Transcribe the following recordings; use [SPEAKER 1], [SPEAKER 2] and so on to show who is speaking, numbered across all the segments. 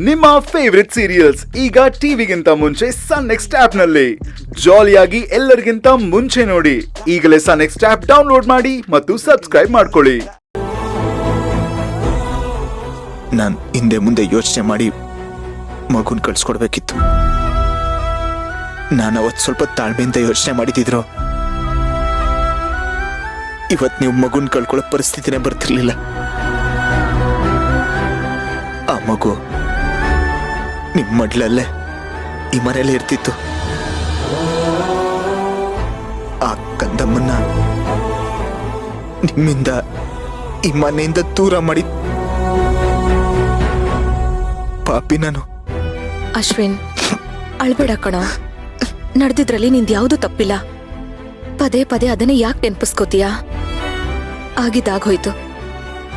[SPEAKER 1] ನಿಮ್ಮ favourite serials ಈಗ ಟಿವಿಗಿಂತ ಮುಂಚೆ ಸನ್ ನೆಕ್ಸ್ಟ್ ಆಪ್ ನಲ್ಲಿ ಜಾಲಿಯಾಗಿ ಎಲ್ಲರಿಗಿಂತ ಮುಂಚೆ ನೋಡಿ. ಈಗಲೇ ಸನ್ ನೆಕ್ಸ್ಟ್ ಆಪ್ ಡೌನ್ಲೋಡ್ ಮಾಡಿ ಮತ್ತು ಸಬ್ಸ್ಕ್ರೈಬ್ ಮಾಡ್ಕೊಳ್ಳಿ.
[SPEAKER 2] ನಾನು ಹಿಂದೆ ಮುಂದೆ ಯೋಚನೆ ಮಾಡಿ ಮಗುನ್ ಕಳ್ಸ್ಕೊಡ್ಬೇಕಿತ್ತು. ನಾನು ಅವತ್ತು ಸ್ವಲ್ಪ ತಾಳ್ಮೆಯಿಂದ ಯೋಚನೆ ಮಾಡಿದ್ರು ಇವತ್ತು ನೀವು ಮಗುನ್ ಕಳ್ಕೊಳ್ಳೋ ಪರಿಸ್ಥಿತಿನೇ ಬರ್ತಿರ್ಲಿಲ್ಲ. ಆ ಮಗು ನಿಮ್ಮ ಮಡ್ಲಲ್ಲೇ ಈ ಮನೆಯಲ್ಲೇ ಇರ್ತಿತ್ತು. ಆ ಕಂದಮ್ಮನ್ನ ನಿಮ್ಮಿಂದ ಈ ಮನೆಯಿಂದ ದೂರ ಮಾಡಿ ಪಾಪಿ ನಾನು.
[SPEAKER 3] ಅಶ್ವಿನ್, ಅಳ್ಬೇಡ ಕಣ. ನಡೆದಿದ್ರಲ್ಲಿ ನಿಂದ ಯಾವುದು ತಪ್ಪಿಲ್ಲ. ಪದೇ ಪದೇ ಅದನ್ನೇ ಯಾಕೆ ನೆನ್ಪಿಸ್ಕೋತೀಯ? ಆಗಿದ್ದಾಗೋಯ್ತು.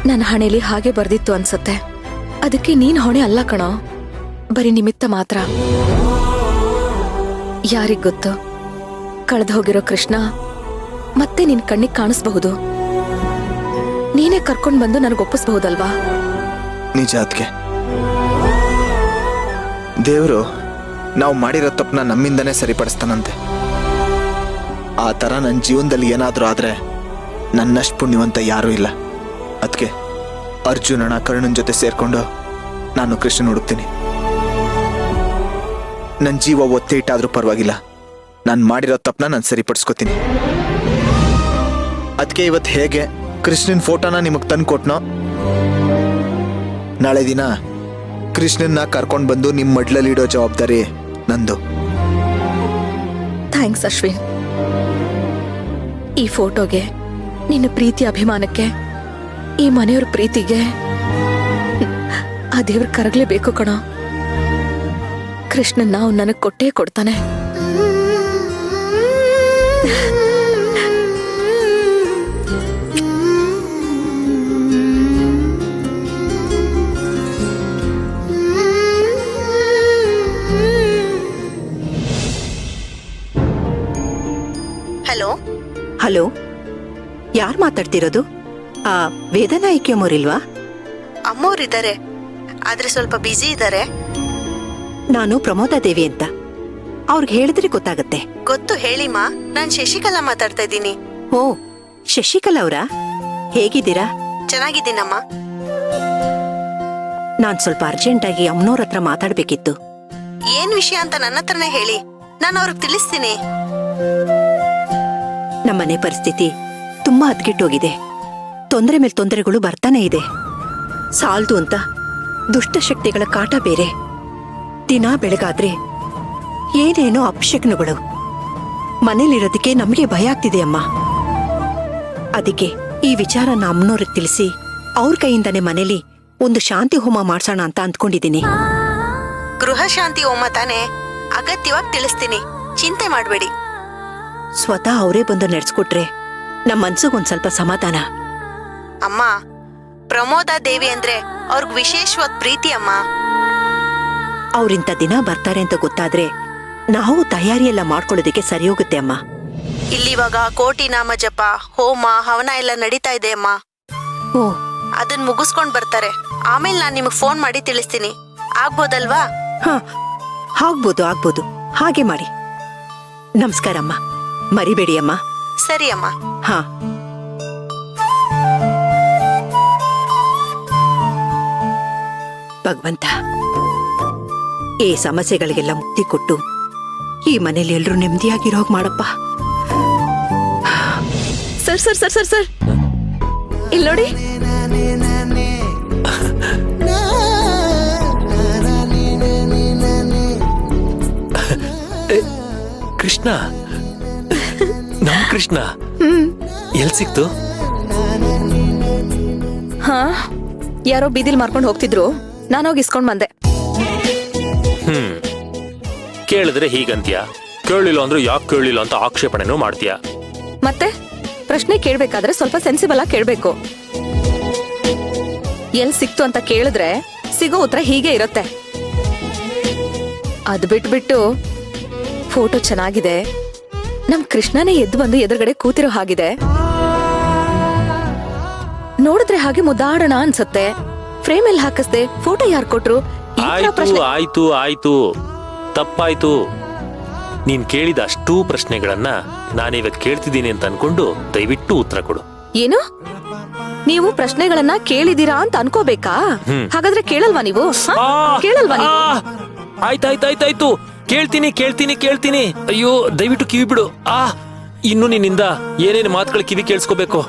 [SPEAKER 3] ನನ್ನ ಹಣೆಲಿ ಹಾಗೆ ಬರ್ದಿತ್ತು ಅನ್ಸತ್ತೆ. ಅದಕ್ಕೆ ನೀನ್ ಹೊಣೆ ಅಲ್ಲ ಕಣೋ, ಬರೀ ನಿಮಿತ್ತ ಮಾತ್ರ. ಯಾರಿಗ್ ಗೊತ್ತು, ಕಳೆದು ಹೋಗಿರೋ ಕೃಷ್ಣ ಮತ್ತೆ ನಿನ್ ಕಣ್ಣಿಗೆ ಕಾಣಿಸ್ಬಹುದು. ನೀನೇ ಕರ್ಕೊಂಡ್ ಬಂದು ನನಗೊಪ್ಪಿಸಬಹುದಲ್ವಾ?
[SPEAKER 2] ನಿಜ. ಅದ್ಕೆ ದೇವರು ನಾವು ಮಾಡಿರೋ ತಪ್ಪನ್ನ ನಮ್ಮಿಂದನೇ ಸರಿಪಡಿಸ್ತಾನಂತೆ. ಆ ಥರ ನನ್ನ ಜೀವನದಲ್ಲಿ ಏನಾದರೂ ಆದರೆ ನನ್ನಷ್ಟು ಪುಣ್ಯವಂತ ಯಾರೂ ಇಲ್ಲ. ಅದಕ್ಕೆ ಅರ್ಜುನನ ಕರ್ಣನ ಜೊತೆ ಸೇರ್ಕೊಂಡು ನಾನು ಕೃಷ್ಣನ್ ಹುಡುಕ್ತೀನಿ. ನನ್ನ ಜೀವ ಒತ್ತೆ ಇಟ್ಟಾದ್ರೂ ಪರವಾಗಿಲ್ಲ, ನಾನು ಮಾಡಿರೋ ತಪ್ಪನ್ನ ನಾನು ಸರಿಪಡಿಸ್ಕೋತೀನಿ. ಅದಕ್ಕೆ ಇವತ್ತು ಹೇಗೆ ಕೃಷ್ಣನ್ ಫೋಟೋನ ನಿಮಗೆ ತಂದು ಕೊಟ್ನೋ, ನಾಳೆ ದಿನ ಕೃಷ್ಣನ್ನ ಕರ್ಕೊಂಡು ಬಂದು ನಿಮ್ಮ ಮಡ್ಲಲ್ಲಿ ಇಡೋ ಜವಾಬ್ದಾರಿ ನಂದು.
[SPEAKER 3] ಥ್ಯಾಂಕ್ಸ್ ಅಶ್ವಿನ್. ಈ ಫೋಟೋಗೆ, ನಿನ್ನ ಪ್ರೀತಿ ಅಭಿಮಾನಕ್ಕೆ, ಈ ಮನೆಯವ್ರ ಪ್ರೀತಿಗೆ ಆ ದೇವ್ರ ಕರಗ್ಲೇಬೇಕು ಕಣ. ಕೃಷ್ಣನ್ ನಾವು ನನಗ್ ಕೊಟ್ಟೇ ಕೊಡ್ತಾನೆ.
[SPEAKER 4] ಹಲೋ ಹಲೋ, ಯಾರು ಮಾತಾಡ್ತಿರೋದು? ವೇದನಾಯಿಕೆ ಅಮ್ಮೋರಿಲ್ವಾ?
[SPEAKER 5] ಅಮ್ಮೋರಿದ್ದಾರೆ, ಆದ್ರೆ ಸ್ವಲ್ಪ ಬ್ಯುಸಿ ಇದ್ದಾರೆ.
[SPEAKER 4] ನಾನು ಪ್ರಮೋದಾ ದೇವಿ ಅಂತ. ಅವ್ರಿಗೆ ಹೇಳಿದ್ರೆ ಗೊತ್ತಾಗತ್ತೆ.
[SPEAKER 5] ಗೊತ್ತು, ಹೇಳಿಮಾ. ನಾನ್ ಶಶಿಕಲಾ ಮಾತಾಡ್ತಾ ಇದ್ದೀನಿ.
[SPEAKER 4] ಓ, ಶಶಿಕಲಾ ಅವರಾ? ಹೇಗಿದ್ದೀರಾ?
[SPEAKER 5] ಚೆನ್ನಾಗಿದ್ದೀನಮ್ಮ.
[SPEAKER 4] ನಾನ್ ಸ್ವಲ್ಪ ಅರ್ಜೆಂಟಾಗಿ ಅಮ್ಮನವ್ರ ಹತ್ರ ಮಾತಾಡ್ಬೇಕಿತ್ತು.
[SPEAKER 5] ಏನ್ ವಿಷಯ ಅಂತ ನನ್ನ ಹತ್ರನೇ ಹೇಳಿ, ನಾನು ಅವ್ರಿಗೆ ತಿಳಿಸ್ತೀನಿ.
[SPEAKER 4] ನಮ್ಮನೆ ಪರಿಸ್ಥಿತಿ ತುಂಬಾ ಹದ್ಗೆಟ್ಟೋಗಿದೆ. ತೊಂದರೆ ಮೇಲೆ ತೊಂದರೆಗಳು ಬರ್ತಾನೆ ಇದೆ. ಸಾಲ್ದು ಅಂತ ದುಷ್ಟಶಕ್ತಿಗಳ ಕಾಟ ಬೇರೆ. ದಿನ ಬೆಳಗಾದ್ರೆ ಏನೇನೋ ಅಪಶಕ್ನಗಳು. ಮನೇಲಿರೋದಕ್ಕೆ ನಮಗೆ ಭಯ ಆಗ್ತಿದೆ ಅಮ್ಮ. ಅದಕ್ಕೆ ಈ ವಿಚಾರನ ಅಮ್ಮನವ್ರಿಗೆ ತಿಳಿಸಿ ಅವ್ರ ಕೈಯಿಂದಾನೆ ಮನೇಲಿ ಒಂದು ಶಾಂತಿ ಹೋಮ ಮಾಡ್ಸೋಣ ಅಂತ ಅಂದ್ಕೊಂಡಿದ್ದೀನಿ.
[SPEAKER 5] ಗೃಹ ಶಾಂತಿ ಹೋಮ ತಾನೆ? ಅಗತ್ಯವಾಗಿ ತಿಳಿಸ್ತೀನಿ, ಚಿಂತೆ ಮಾಡ್ಬೇಡಿ.
[SPEAKER 4] ಸ್ವತಃ ಅವರೇ ಬಂದು ನಡೆಸ್ಕೊಟ್ರೆ ನಮ್ಮ ಮನ್ಸಿಗೊಂದ್ ಸ್ವಲ್ಪ ಸಮಾಧಾನ.
[SPEAKER 5] ಅಮ್ಮ, ಪ್ರಮೋದಾ ದೇವಿ ಅಂದ್ರೆ ಅವ್ರಿಗೆ ವಿಶೇಷವಾದ ಪ್ರೀತಿ ಅಮ್ಮ.
[SPEAKER 4] ಅವ್ರಿಂತ ದಿನ ಬರ್ತಾರೆ ಅಂತ ಗೊತ್ತಾದ್ರೆ ನಾವು ತಯಾರಿಯೆಲ್ಲ ಮಾಡ್ಕೊಳ್ಳೋದಕ್ಕೆ ಸರಿ ಹೋಗುತ್ತೆ ಅಮ್ಮ.
[SPEAKER 5] ಇಲ್ಲಿವಾಗ ಕೋಟಿ ನಾಮ ಜಪ, ಹೋಮ, ಹವನ ಎಲ್ಲ ನಡೀತಾ ಇದೆ ಅಮ್ಮ.
[SPEAKER 4] ಓ,
[SPEAKER 5] ಅದನ್ ಮುಗಿಸ್ಕೊಂಡ್ ಬರ್ತಾರೆ. ಆಮೇಲೆ ನಾನ್ ನಿಮಗ್ ಫೋನ್ ಮಾಡಿ ತಿಳಿಸ್ತೀನಿ. ಆಗ್ಬೋದಲ್ವಾ?
[SPEAKER 4] ಹಾ, ಆಗ್ಬೋದು. ಹಾಗೆ ಮಾಡಿ. ನಮಸ್ಕಾರ ಅಮ್ಮ, ಮರಿಬೇಡಿ ಅಮ್ಮ.
[SPEAKER 5] ಸರಿ ಅಮ್ಮ.
[SPEAKER 4] ಹಾ. ಭಗವಂತ, ಈ ಸಮಸ್ಯೆಗಳಿಗೆಲ್ಲ ಮುಕ್ತಿ ಕೊಟ್ಟು ಈ ಮನೇಲಿ ಎಲ್ರೂ ನೆಮ್ಮದಿಯಾಗಿರೋಗ್ ಮಾಡಪ್ಪ.
[SPEAKER 3] Sir sir sir sir sir ಇಲ್ಲಿ ನೋಡಿ.
[SPEAKER 6] ಕೃಷ್ಣ, ನಮ್ ಕೃಷ್ಣ ಎಲ್ ಸಿಕ್ತು?
[SPEAKER 3] ಹಾ, ಯಾರೋ ಬೀದಿಲ್ ಮಾರ್ಕೊಂಡು ಹೋಗ್ತಿದ್ರು, ನಾನೋಗಿ ಇಸ್ಕೊಂಡ್ ಬಂದೆ.
[SPEAKER 6] ಕೇಳಿದ್ರೆ ಹೀಗಂತ್ಯ, ಕೇಳಿಲ್ಲ ಅಂದ್ರೆ ಯಾಕೆ ಕೇಳಿಲ್ಲ ಅಂತ ಆಕ್ಷೇಪಣೆನೂ ಮಾಡ್ತೀಯ.
[SPEAKER 3] ಮತ್ತೆ ಪ್ರಶ್ನೆ ಕೇಳ್ಬೇಕಾದ್ರೆ ಸ್ವಲ್ಪ ಸೆನ್ಸಿಬಲ್ ಆಗಿ ಕೇಳ್ಬೇಕು. ಎಲ್ ಸಿಕ್ತು ಅಂತ ಕೇಳಿದ್ರೆ ಸಿಗೋ ಉತ್ತರ ಹೀಗೆ ಇರುತ್ತೆ. ಅದ್ ಬಿಟ್ಬಿಟ್ಟು ಫೋಟೋ ಚೆನ್ನಾಗಿದೆ, ನಮ್ ಕೃಷ್ಣನೇ ಎದ್ದು ಬಂದು ಎದುರುಗಡೆ ಕೂತಿರೋ ಹಾಗಿದೆ, ನೋಡಿದ್ರೆ ಹಾಗೆ ಮುದ್ದಾಡೋಣ ಅನ್ಸುತ್ತೆ, ಫ್ರೇಮ್ ಅಲ್ಲಿ ಹಾಕಿಸ್ದೆ, ಫೋಟೋ ಯಾರು ಕೊಟ್ರು, ಈ ಥರ
[SPEAKER 6] ಆಯ್ತು
[SPEAKER 3] ಪ್ರಶ್ನೆ
[SPEAKER 6] ಆಯ್ತು ಆಯ್ತು ತಪ್ಪಾಯ್ತು. ನೀನ್ ಕೇಳಿದ ಅಷ್ಟೂ ಪ್ರಶ್ನೆಗಳನ್ನ ನಾನಿವಾಗ ಕೇಳ್ತಿದ್ದೀನಿ ಅಂತ ಅನ್ಕೊಂಡು ದಯವಿಟ್ಟು ಉತ್ತರ ಕೊಡು.
[SPEAKER 3] ಏನು? ನೀವು ಪ್ರಶ್ನೆಗಳನ್ನ ಕೇಳಿದೀರಾ ಅಂತ ಅನ್ಕೋಬೇಕಾ? ಹಾಗಾದ್ರೆ ಕೇಳಲ್ವಾ ನೀವು? ಹ? ಕೇಳಲ್ವಾ ನೀವು?
[SPEAKER 6] ಆಯ್ತಾಯ್ತಾಯ್ತಾಯ್ತು, ಕೇಳ್ತೀನಿ ಕೇಳ್ತೀನಿ ಕೇಳ್ತೀನಿ. ಅಯ್ಯೋ ದಯವಿಟ್ಟು ಕಿವಿ ಬಿಡು. ಇನ್ನು ನಿನ್ನಿಂದ ಏನೇನು ಮಾತುಗಳು ಕಿವಿ ಕೇಳಿಸ್ಕೋಬೇಕು.